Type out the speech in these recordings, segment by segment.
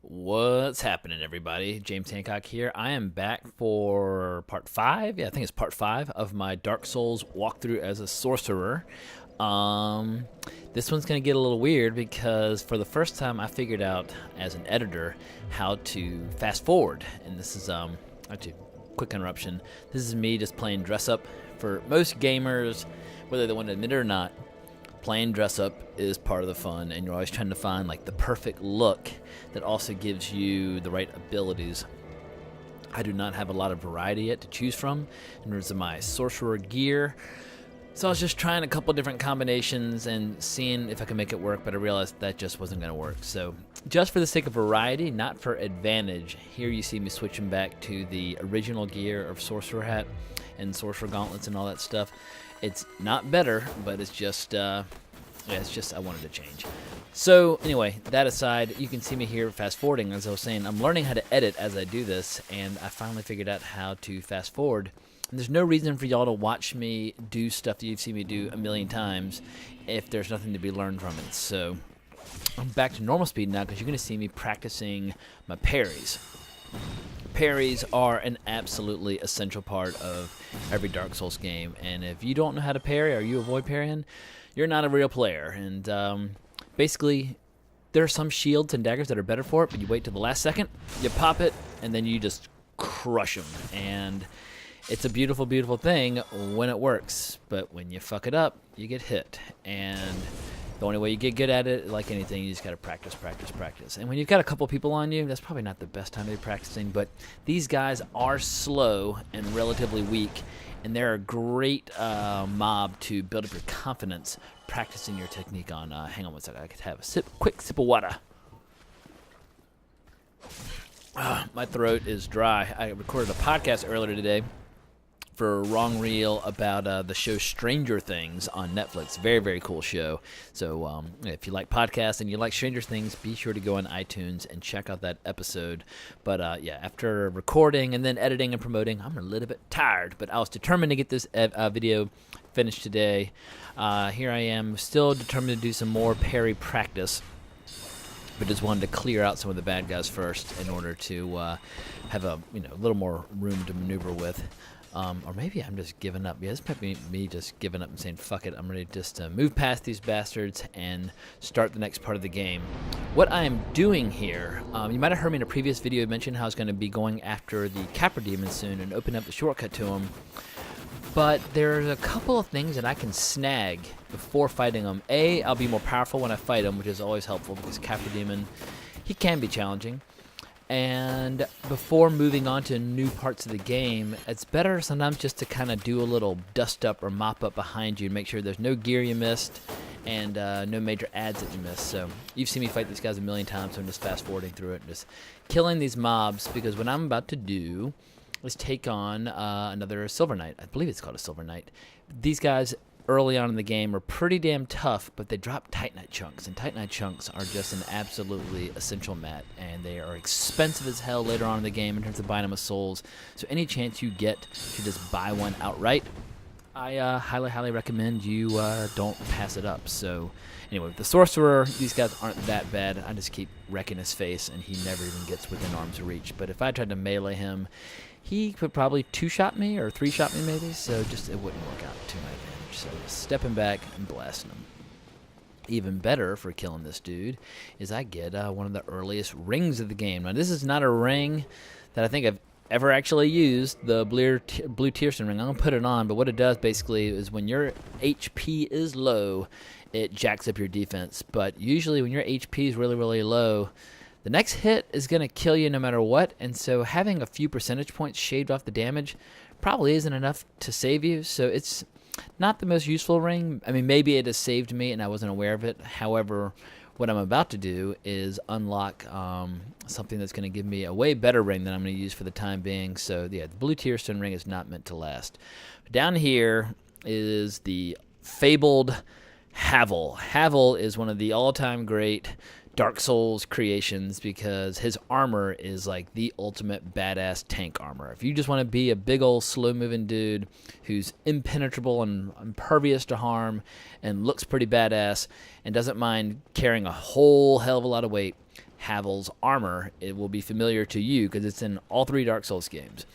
What's happening, everybody? James Hancock here. I am back for part 5. Yeah, I think it's part 5 of my Dark Souls walkthrough as a sorcerer. This one's going to get a little weird because for the first time I figured out as an editor how to fast forward. And this is, actually, quick interruption. This is me just playing dress up. For most gamers, whether they want to admit it or not, playing dress up is part of the fun, and you're always trying to find like the perfect look that also gives you the right abilities. I do not have a lot of variety yet to choose from in terms of my sorcerer gear, so I was just trying a couple different combinations and seeing if I could make it work, but I realized that just wasn't going to work. So just for the sake of variety, not for advantage, here you see me switching back to the original gear of sorcerer hat and sorcerer gauntlets and all that stuff. It's not better, but it's just, I wanted to change. So anyway, that aside, you can see me here fast forwarding. As I was saying, I'm learning how to edit as I do this, and I finally figured out how to fast forward. And there's no reason for y'all to watch me do stuff that you've seen me do a million times if there's nothing to be learned from it. So I'm back to normal speed now because you're going to see me practicing my parries. Parries are an absolutely essential part of every Dark Souls game, and if you don't know how to parry or you avoid parrying, you're not a real player. And basically, there are some shields and daggers that are better for it, but you wait till the last second, you pop it, and then you just crush them. And it's a beautiful, beautiful thing when it works, but when you fuck it up, you get hit. And the only way you get good at it, like anything, you just got to practice, practice, practice. And when you've got a couple people on you, that's probably not the best time to be practicing, but these guys are slow and relatively weak, and they're a great mob to build up your confidence practicing your technique on. Hang on one second, I could have a quick sip of water. My throat is dry. I recorded a podcast earlier today for Wrong Reel about the show Stranger Things on Netflix. Very, very cool show. So if you like podcasts and you like Stranger Things, be sure to go on iTunes and check out that episode. But yeah, after recording and then editing and promoting, I'm a little bit tired, but I was determined to get this video finished today. Here I am, still determined to do some more parry practice, but just wanted to clear out some of the bad guys first in order to have a little more room to maneuver with. Or maybe I'm just giving up. Yeah, this might be me just giving up and saying, fuck it, I'm ready to just move past these bastards and start the next part of the game. What I am doing here, you might have heard me in a previous video mention how I was going to be going after the Capra Demon soon and open up the shortcut to him. But there's a couple of things that I can snag before fighting them. A, I'll be more powerful when I fight him, which is always helpful because Capra Demon, he can be challenging. And before moving on to new parts of the game, it's better sometimes just to kind of do a little dust up or mop up behind you and make sure there's no gear you missed and no major ads that you missed. So you've seen me fight these guys a million times, so I'm just fast forwarding through it and just killing these mobs, because what I'm about to do is take on another Silver Knight. I believe it's called a Silver Knight. These guys early on in the game are pretty damn tough, but they drop Titanite chunks, and Titanite chunks are just an absolutely essential mat, and they are expensive as hell later on in the game in terms of buying them with souls. So any chance you get to just buy one outright, I highly, highly recommend you don't pass it up. So anyway, with the Sorcerer, these guys aren't that bad. I just keep wrecking his face, and he never even gets within arm's reach. But if I tried to melee him, he could probably 2-shot me or 3-shot me maybe, so just it wouldn't work out to my advantage. So stepping back and blasting him. Even better for killing this dude is I get one of the earliest rings of the game. Now this is not a ring that I think I've ever actually used, the Blue Tearstone Ring. I'm going to put it on, but what it does basically is when your HP is low, it jacks up your defense. But usually when your HP is really, really low, the next hit is going to kill you no matter what, and so having a few percentage points shaved off the damage probably isn't enough to save you. So it's not the most useful ring. I mean, maybe it has saved me and I wasn't aware of it. However, what I'm about to do is unlock something that's going to give me a way better ring than I'm going to use for the time being. So yeah, the Blue Tearstone Ring is not meant to last. Down here is the fabled Havel. Havel is one of the all-time great Dark Souls creations because his armor is like the ultimate badass tank armor. If you just want to be a big old slow-moving dude who's impenetrable and impervious to harm and looks pretty badass and doesn't mind carrying a whole hell of a lot of weight, Havel's armor, it will be familiar to you because it's in all 3 Dark Souls games.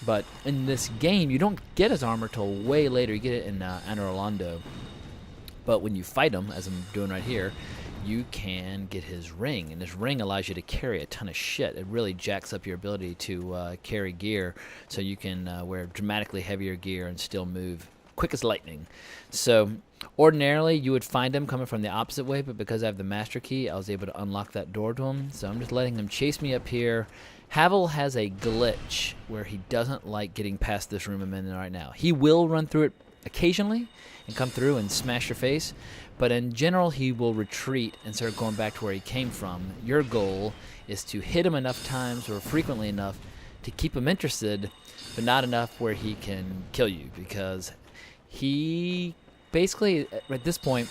But in this game, you don't get his armor till way later. You get it in Anor Londo. But when you fight him, as I'm doing right here, you can get his ring, and his ring allows you to carry a ton of shit. It really jacks up your ability to carry gear, so you can wear dramatically heavier gear and still move quick as lightning. So ordinarily you would find him coming from the opposite way, but because I have the master key, I was able to unlock that door to him. So I'm just letting him chase me up here. Havel has a glitch where he doesn't like getting past this room I'm in right now. He will run through it occasionally and come through and smash your face, but in general he will retreat and start going back to where he came from. Your goal is to hit him enough times or frequently enough to keep him interested, but not enough where he can kill you, because he basically, at this point,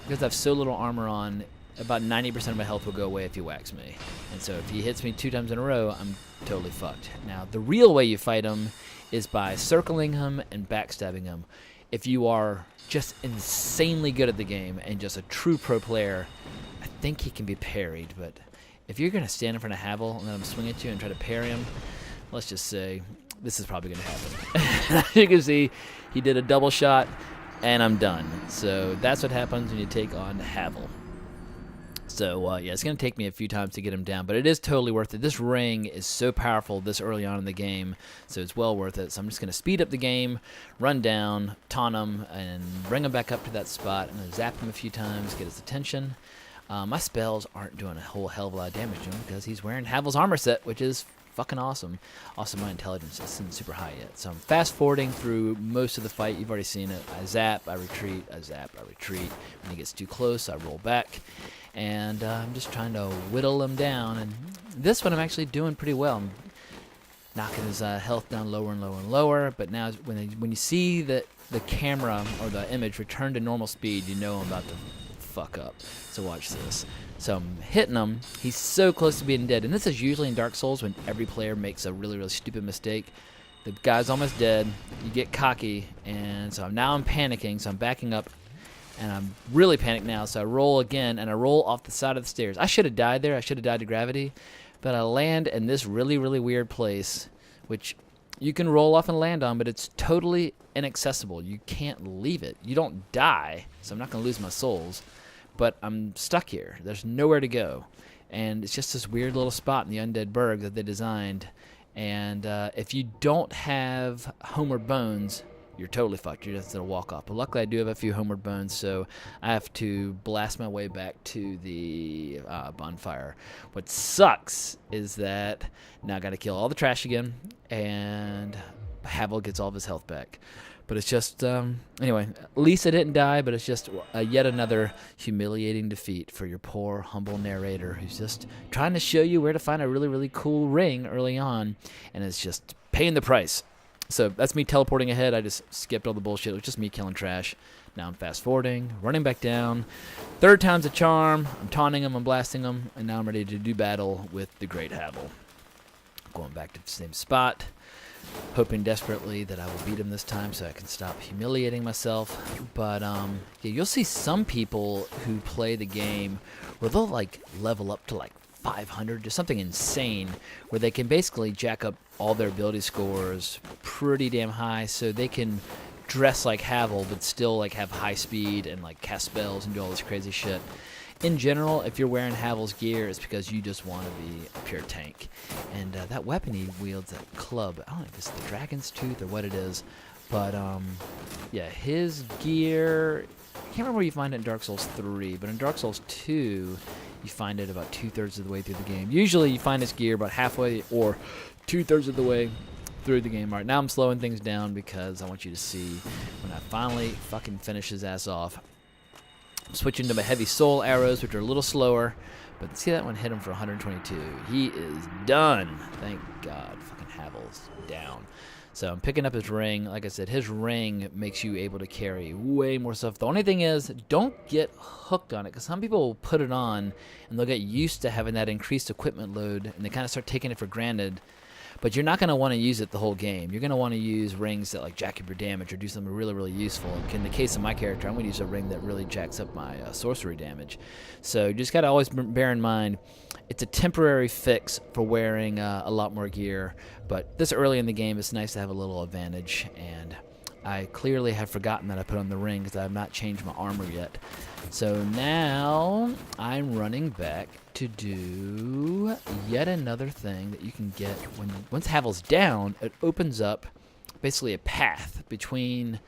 because I have so little armor on, about 90% of my health will go away if he whacks me. And so if he hits me 2 times in a row, I'm totally fucked. Now, the real way you fight him is by circling him and backstabbing him. If you are just insanely good at the game and just a true pro player, I think he can be parried. But if you're going to stand in front of Havel and let him swing at you and try to parry him, let's just say this is probably going to happen. As you can see, he did a double shot, and I'm done. So that's what happens when you take on Havel. So, yeah, it's going to take me a few times to get him down, but it is totally worth it. This ring is so powerful this early on in the game, so it's well worth it. So I'm just going to speed up the game, run down, taunt him, and bring him back up to that spot. I'm going to zap him a few times, get his attention. My spells aren't doing a whole hell of a lot of damage to him because he's wearing Havel's armor set, which is fucking awesome. Also, my intelligence isn't super high yet. So I'm fast-forwarding through most of the fight. You've already seen it. I zap, I retreat, I zap, I retreat. When he gets too close, I roll back. And I'm just trying to whittle him down. And this one I'm actually doing pretty well. I'm knocking his health down lower and lower and lower. But now when you see the camera or the image return to normal speed, you know I'm about to fuck up. So watch this. So I'm hitting him. He's so close to being dead. And this is usually in Dark Souls when every player makes a really, really stupid mistake. The guy's almost dead. You get cocky. And so now I'm panicking. So I'm backing up. And I'm really panicked now, so I roll again, and I roll off the side of the stairs. I should have died there. I should have died to gravity. But I land in this really, really weird place, which you can roll off and land on, but it's totally inaccessible. You can't leave it. You don't die, so I'm not going to lose my souls. But I'm stuck here. There's nowhere to go. And it's just this weird little spot in the Undead Burg that they designed. And if you don't have Homeward Bones, you're totally fucked. You're just going to walk off. But luckily I do have a few Homeward Bones, so I have to blast my way back to the bonfire. What sucks is that now I got to kill all the trash again, and Havel gets all of his health back. But it's just, anyway, at least I didn't die, but it's just yet another humiliating defeat for your poor, humble narrator who's just trying to show you where to find a really, really cool ring early on, and it's just paying the price. So that's me teleporting ahead. I just skipped all the bullshit. It was just me killing trash. Now I'm fast-forwarding, running back down. 3rd time's a charm. I'm taunting him, I'm blasting him, and now I'm ready to do battle with the Great Havel. Going back to the same spot, hoping desperately that I will beat him this time so I can stop humiliating myself. But yeah, you'll see some people who play the game where they'll like level up to like 500, just something insane, where they can basically jack up all their ability scores pretty damn high, so they can dress like Havel but still like have high speed and like cast spells and do all this crazy shit. In general, if you're wearing Havel's gear, it's because you just want to be a pure tank. And that weapon he wields, that club, I don't know if it's the Dragon's Tooth or what it is, but yeah, his gear, I can't remember where you find it in Dark Souls 3, but in Dark Souls 2, you find it about 2/3 of the way through the game. Usually you find his gear about halfway or 2/3 of the way through the game. All right, now I'm slowing things down because I want you to see when I finally fucking finish his ass off. I'm switching to my heavy soul arrows, which are a little slower, but see that one hit him for 122. He is done. Thank God. Fucking Havel's down. So I'm picking up his ring. Like I said, his ring makes you able to carry way more stuff. The only thing is, don't get hooked on it, because some people will put it on and they'll get used to having that increased equipment load and they kind of start taking it for granted. but you're not going to want to use it the whole game. You're going to want to use rings that like jack up your damage or do something really, really useful. In the case of my character, I'm going to use a ring that really jacks up my sorcery damage. So you just got to always bear in mind it's a temporary fix for wearing a lot more gear, but this early in the game, it's nice to have a little advantage, and I clearly have forgotten that I put on the ring because I have not changed my armor yet. So now I'm running back to do yet another thing that you can get once Havel's down. It opens up basically a path between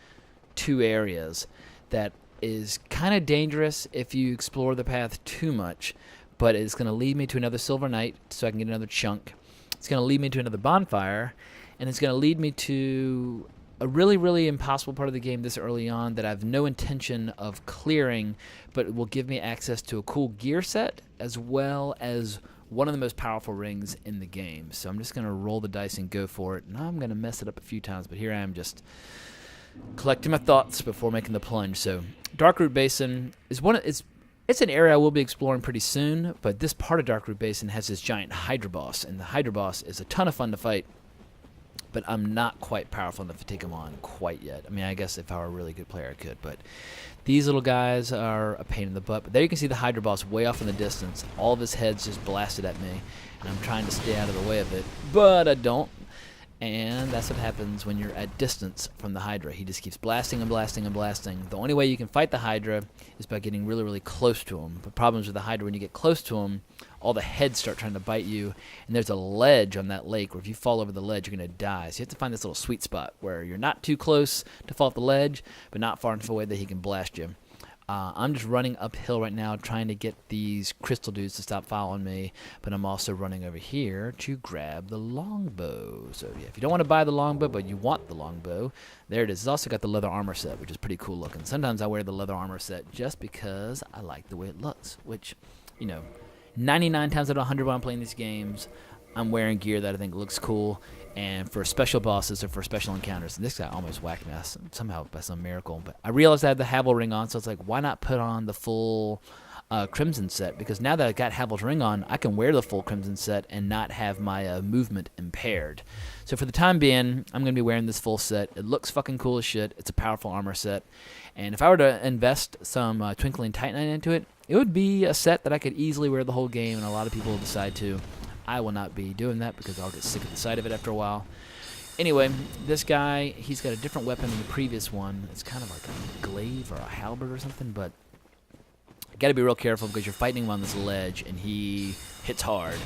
two areas that is kind of dangerous if you explore the path too much, but it's going to lead me to another Silver Knight so I can get another chunk. It's going to lead me to another bonfire, and it's going to lead me to a really, really impossible part of the game this early on that I have no intention of clearing, but it will give me access to a cool gear set as well as one of the most powerful rings in the game. So I'm just going to roll the dice and go for it. And I'm going to mess it up a few times, but here I am just collecting my thoughts before making the plunge. So Darkroot Basin is it's an area I will be exploring pretty soon, but this part of Darkroot Basin has this giant Hydra boss, and the Hydra boss is a ton of fun to fight. But I'm not quite powerful enough to take them on quite yet. I mean, I guess if I were a really good player, I could. But these little guys are a pain in the butt. But there you can see the Hydra boss way off in the distance. All of his heads just blasted at me. And I'm trying to stay out of the way of it. But I don't. And that's what happens when you're at distance from the Hydra. He just keeps blasting and blasting and blasting. The only way you can fight the Hydra is by getting really, really close to him. The problems with the Hydra, when you get close to him, all the heads start trying to bite you, and there's a ledge on that lake where if you fall over the ledge, you're going to die. So you have to find this little sweet spot where you're not too close to fall off the ledge, but not far enough away that he can blast you. I'm just running uphill right now trying to get these crystal dudes to stop following me, but I'm also running over here to grab the longbow. So yeah, if you don't want to buy the longbow, but you want the longbow, there it is. It's also got the leather armor set, which is pretty cool looking. Sometimes I wear the leather armor set just because I like the way it looks, which, 99 times out of 100 when I'm playing these games, I'm wearing gear that I think looks cool, and for special bosses or for special encounters. And this guy almost whacked me somehow by some miracle. But I realized I had the Havel ring on, so it's like, why not put on the full Crimson set? Because now that I got Havel's ring on, I can wear the full Crimson set and not have my movement impaired. So for the time being, I'm going to be wearing this full set. It looks fucking cool as shit. It's a powerful armor set. And if I were to invest some Twinkling Titanite into it, it would be a set that I could easily wear the whole game, and a lot of people will decide to. I will not be doing that because I'll get sick of the sight of it after a while. Anyway, this guy, he's got a different weapon than the previous one. It's kind of like a glaive or a halberd or something, but you got to be real careful because you're fighting him on this ledge, and he hits hard.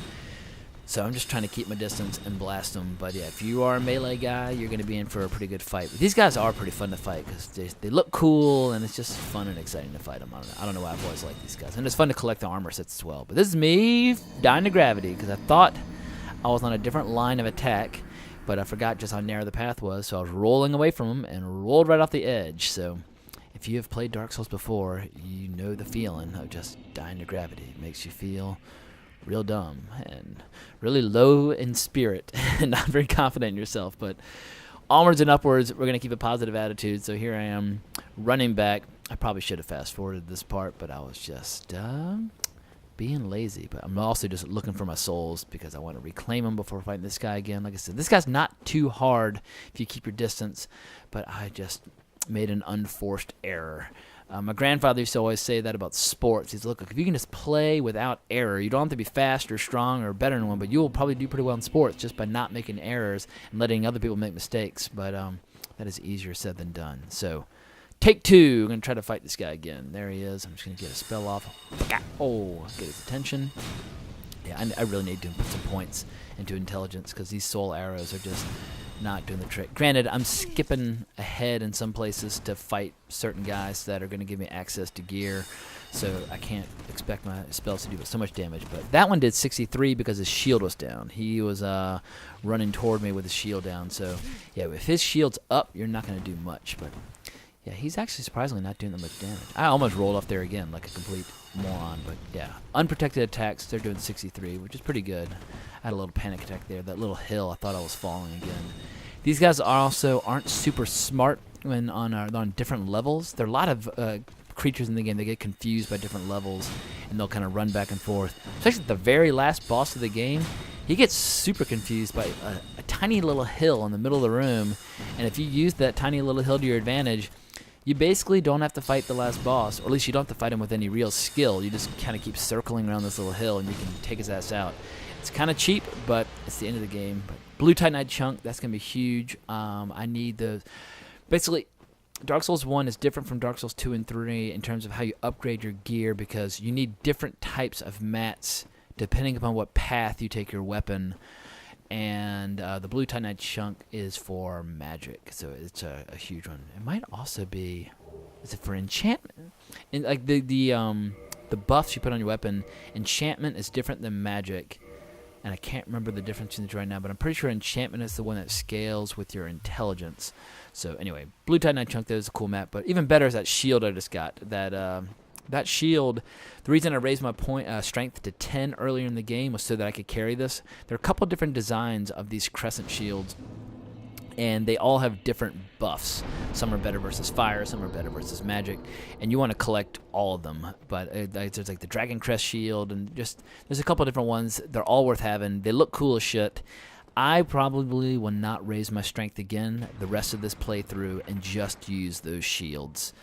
So I'm just trying to keep my distance and blast him. But yeah, if you are a melee guy, you're going to be in for a pretty good fight. But these guys are pretty fun to fight because they look cool, and it's just fun and exciting to fight them. I don't know why I've always liked these guys. And it's fun to collect the armor sets as well. But this is me dying to gravity because I thought I was on a different line of attack, but I forgot just how narrow the path was. So I was rolling away from him and rolled right off the edge. So if you have played Dark Souls before, you know the feeling of just dying to gravity. It makes you feel real dumb and really low in spirit and not very confident in yourself. But onwards and upwards, we're going to keep a positive attitude. So here I am running back. I probably should have fast forwarded this part, but I was just being lazy. But I'm also just looking for my souls because I want to reclaim them before fighting this guy again. Like I said, this guy's not too hard if you keep your distance, but I just made an unforced error. My grandfather used to always say that about sports. He's look, if you can just play without error, you don't have to be fast or strong or better than one, but you will probably do pretty well in sports just by not making errors and letting other people make mistakes. But that is easier said than done. So take two. I'm going to try to fight this guy again. There he is. I'm just going to get a spell off. Oh, get his attention. Yeah, I really need to put some points into intelligence because these soul arrows are just not doing the trick. Granted, I'm skipping ahead in some places to fight certain guys that are going to give me access to gear, so I can't expect my spells to do so much damage. But that one did 63 because his shield was down. He was running toward me with his shield down. So yeah, if his shield's up, you're not going to do much. But yeah, he's actually surprisingly not doing that much damage. I almost rolled off there again like a complete moron. But yeah, unprotected attacks, they're doing 63, which is pretty good. I had a little panic attack there. That little hill, I thought I was falling again. These guys also aren't super smart when on different levels. There are a lot of creatures in the game. They get confused by different levels, and they'll kind of run back and forth. Especially the very last boss of the game, he gets super confused by a tiny little hill in the middle of the room, and if you use that tiny little hill to your advantage, you basically don't have to fight the last boss, or at least you don't have to fight him with any real skill. You just kind of keep circling around this little hill, and you can take his ass out. It's kind of cheap, but it's the end of the game. But Blue Titanite Chunk, that's going to be huge. I need the... Basically, Dark Souls 1 is different from Dark Souls 2 and 3 in terms of how you upgrade your gear, because you need different types of mats depending upon what path you take your weapon. And the Blue Titanite Chunk is for magic, so it's a huge one. It might also be... Is it for enchantment? And like the buffs you put on your weapon, enchantment is different than magic. And I can't remember the difference between the two right now, but I'm pretty sure enchantment is the one that scales with your intelligence. So anyway, Blue Titanite Chunk, that is a cool map. But even better is that shield I just got. That shield, the reason I raised my strength to 10 earlier in the game was so that I could carry this. There are a couple different designs of these crescent shields, and they all have different buffs. Some are better versus fire, some are better versus magic, and you want to collect all of them. But there's like the Dragon Crest shield, and just there's a couple different ones. They're all worth having. They look cool as shit. I probably will not raise my strength again the rest of this playthrough and just use those shields.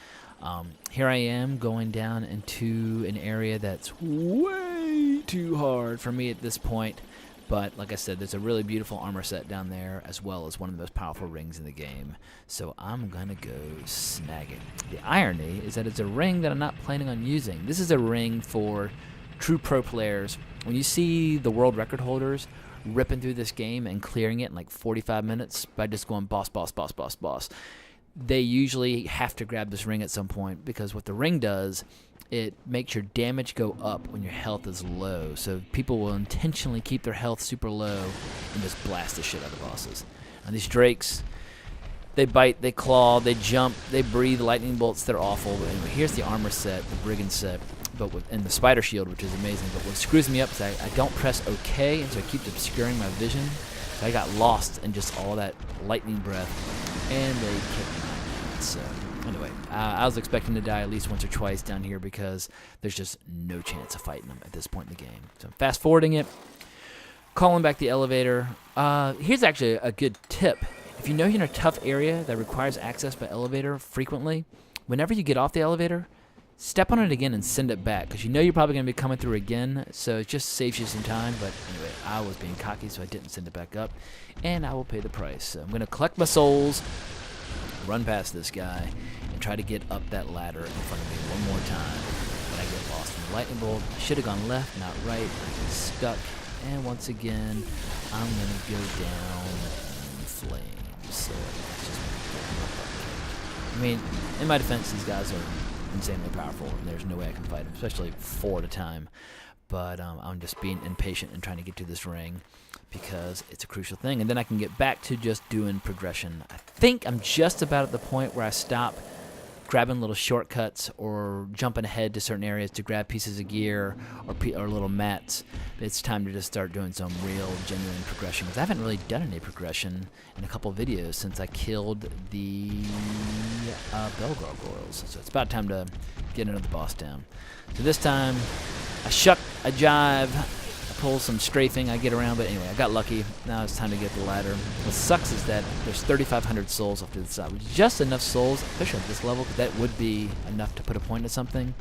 Here I am going down into an area that's way too hard for me at this point. But like I said, there's a really beautiful armor set down there, as well as one of the most powerful rings in the game. So I'm going to go snag it. The irony is that it's a ring that I'm not planning on using. This is a ring for true pro players. When you see the world record holders ripping through this game and clearing it in like 45 minutes by just going boss, boss, boss, boss, boss, they usually have to grab this ring at some point, because what the ring does, it makes your damage go up when your health is low. So people will intentionally keep their health super low and just blast the shit out of bosses. And these drakes, they bite, they claw, they jump, they breathe lightning bolts. They're awful. But anyway, here's the armor set, the brigand set, and the spider shield, which is amazing. But what screws me up is I don't press OK, and so it keeps obscuring my vision. So I got lost in just all that lightning breath, and they kicked me. So anyway, I was expecting to die at least once or twice down here, because there's just no chance of fighting them at this point in the game. So I'm fast forwarding it, calling back the elevator. Here's actually a good tip. If you know you're in a tough area that requires access by elevator frequently, whenever you get off the elevator, step on it again and send it back, because you know you're probably going to be coming through again, so it just saves you some time. But anyway, I was being cocky, so I didn't send it back up, and I will pay the price. So I'm going to collect my souls, run past this guy, and try to get up that ladder in front of me one more time. But I get lost in the lightning bolt. I should have gone left, not right. I get stuck, and once again, I'm going to go down in flames. So that's just I mean, in my defense, these guys are insanely powerful, and there's no way I can fight them, especially 4 at a time. But I'm just being impatient and trying to get to this ring, because it's a crucial thing. And then I can get back to just doing progression. I think I'm just about at the point where I stop grabbing little shortcuts or jumping ahead to certain areas to grab pieces of gear or little mats. It's time to just start doing some real, genuine progression, because I haven't really done any progression in a couple of videos since I killed the bell gargoyles. So it's about time to get another boss down. So this time, I shuck, I jive, I pull some strafing, I get around, but anyway, I got lucky. Now it's time to get the ladder. What sucks is that there's 3,500 souls off to the side, which is just enough souls, especially at this level, because that would be enough to put a point to something,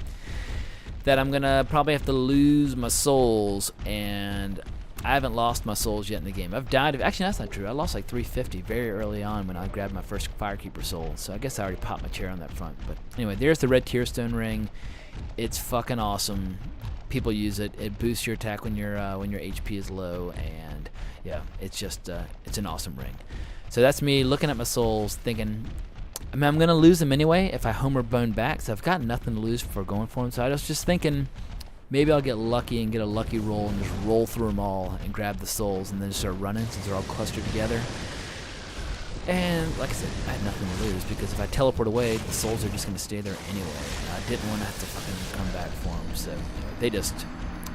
that I'm going to probably have to lose my souls, and I haven't lost my souls yet in the game. I've died. Actually, that's not true. I lost like 350 very early on when I grabbed my first Firekeeper soul, so I guess I already popped my cherry on that front. But anyway, there's the Red Tearstone Ring. It's fucking awesome. People use it. It boosts your attack when your HP is low, and yeah, it's just it's an awesome ring. So that's me looking at my souls, thinking, I mean, I'm gonna lose them anyway if I Homer Bone back, so I've got nothing to lose before going for them. So I was just thinking, maybe I'll get lucky and get a lucky roll and just roll through them all and grab the souls and then just start running since they're all clustered together. And like I said, I had nothing to lose, because if I teleport away, the souls are just going to stay there anyway. I didn't want to have to fucking come back for them, so they just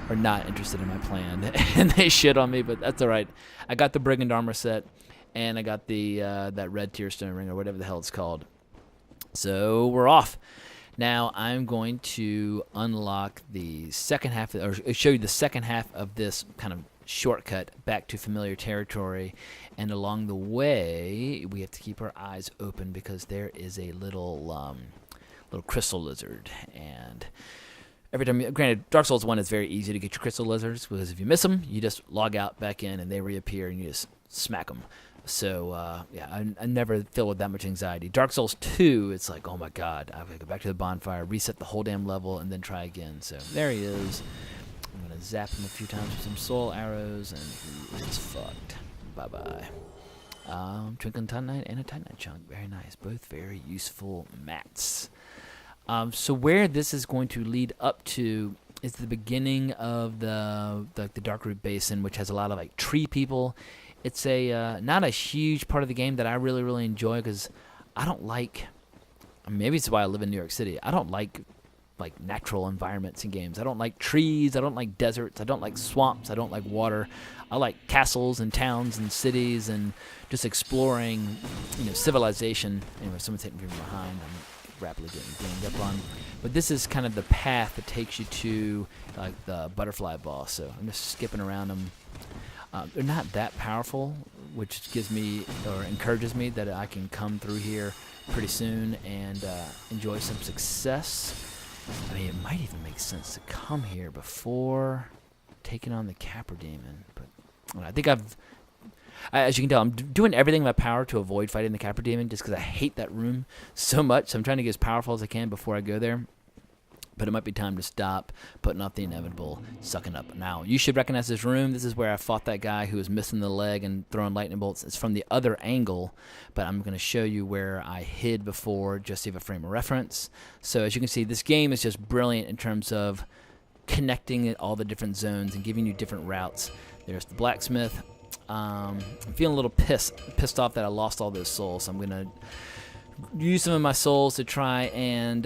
are not interested in my plan, and they shit on me, but that's all right. I got the Brigand armor set, and I got the that Red Tearstone Ring, or whatever the hell it's called. So we're off. Now I'm going to unlock the second half, or show you the second half of this kind of shortcut back to familiar territory, and along the way we have to keep our eyes open because there is a little crystal lizard. And every time, granted, Dark Souls 1 is very easy to get your crystal lizards because if you miss them, you just log out, back in, and they reappear, and you just smack them. So, yeah, I never feel with that much anxiety. Dark Souls 2, it's like, oh my god, I've got to go back to the bonfire, reset the whole damn level, and then try again. So, there he is. I'm going to zap him a few times with some soul arrows, and he is fucked. Bye-bye. Twinkling Titanite and a Titanite chunk. Very nice. Both very useful mats. So where this is going to lead up to is the beginning of the Darkroot Basin, which has a lot of like tree people. It's a not a huge part of the game that I really, really enjoy because I don't like, maybe it's why I live in New York City, I don't like natural environments in games. I don't like trees, I don't like deserts, I don't like swamps, I don't like water. I like castles and towns and cities and just exploring, civilization. Anyway, someone's hitting me from behind. I'm rapidly getting ganged up on. But this is kind of the path that takes you to like the butterfly boss. So I'm just skipping around them. They're not that powerful, which gives me or encourages me that I can come through here pretty soon and enjoy some success. I mean, it might even make sense to come here before taking on the Capra Demon. But I think as you can tell, I'm doing everything in my power to avoid fighting the Capra Demon just because I hate that room so much. So I'm trying to get as powerful as I can before I go there. But it might be time to stop, putting off the inevitable, sucking up. Now, you should recognize this room. This is where I fought that guy who was missing the leg and throwing lightning bolts. It's from the other angle, but I'm going to show you where I hid before just to have a frame of reference. So as you can see, this game is just brilliant in terms of connecting all the different zones and giving you different routes. There's the blacksmith. I'm feeling a little pissed off that I lost all those souls, so I'm going to use some of my souls to try and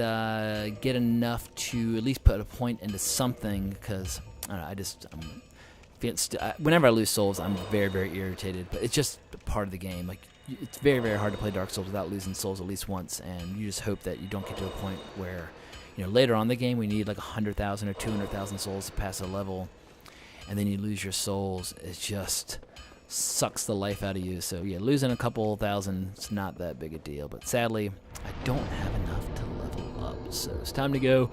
get enough to at least put a point into something, because I'm feeling whenever I lose souls, I'm very, very irritated. But it's just part of the game. Like, it's very, very hard to play Dark Souls without losing souls at least once, and you just hope that you don't get to a point where, later on in the game we need like 100,000 or 200,000 souls to pass a level, and then you lose your souls. It just sucks the life out of you. So yeah, losing a couple thousand is not that big a deal, but sadly I don't have enough to level up, so it's time to go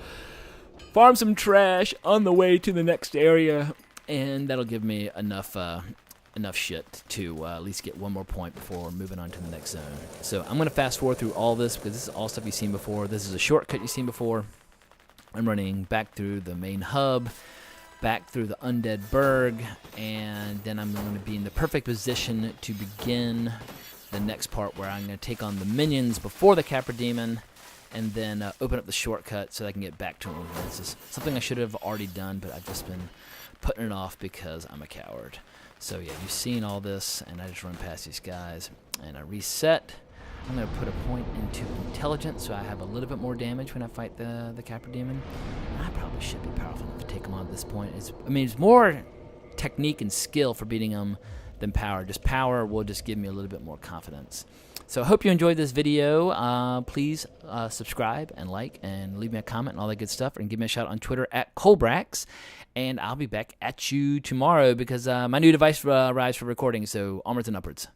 farm some trash on the way to the next area, and that'll give me enough shit to at least get one more point before moving on to the next zone. So I'm gonna fast forward through all this because this is all stuff you've seen before. This is a shortcut you've seen before. I'm running back through the main hub, back through the Undead Burg, and then I'm going to be in the perfect position to begin the next part where I'm going to take on the minions before the Capra Demon, and then open up the shortcut so that I can get back to him. This is something I should have already done, but I've just been putting it off because I'm a coward. So yeah, you've seen all this, and I just run past these guys, and I reset. I'm going to put a point into intelligence so I have a little bit more damage when I fight the Capra Demon. I probably should be powerful enough to take him on at this point. It's more technique and skill for beating him than power. Just power will just give me a little bit more confidence. So I hope you enjoyed this video. Please subscribe and like and leave me a comment and all that good stuff. And give me a shout on Twitter at Colbrax. And I'll be back at you tomorrow because my new device arrives for recording. So onwards and upwards.